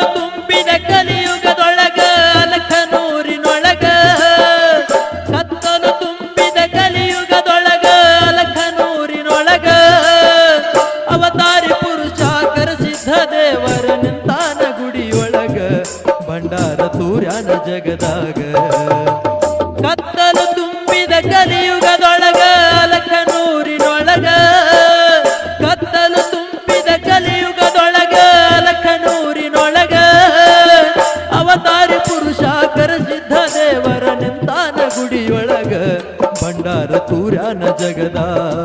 ತುಂಬಿದ ಕಲಿಯುಗದೊಳಗ ಅಲಖನೂರಿನೊಳಗ ಕತ್ತಲು ತುಂಬಿದ ಕಲಿಯುಗದೊಳಗ ಅಲಖನೂರಿನೊಳಗ ಅವತಾರಿ ಪುರುಷ ಕರಸಿದ್ಧ ದೇವರ ನಿಂತಾನ ಗುಡಿಯೊಳಗ ಭಂಡಾರ ತೂರ್ಯಾನ ಜಗದಾಗ ಕತ್ತಲು ತುಂಬಿದ ಕಲಿಯುಗದೊಳಗ ಅಲಖನೂರಿನೊಳಗ ಕತ್ತಲು ತುಂಬಿದ ಕಲಿಯುಗದೊಳಗ ಅಲಖನೂರಿನೊಳಗ ಅವತಾರಿ ಪುರುಷ ಕರಸಿದ್ಧ ದೇವರ ನಿಂತಾನ ಗುಡಿಯೊಳಗ ಭಂಡಾರ ತೂರ್ಯಾನ ಜಗದಾಗ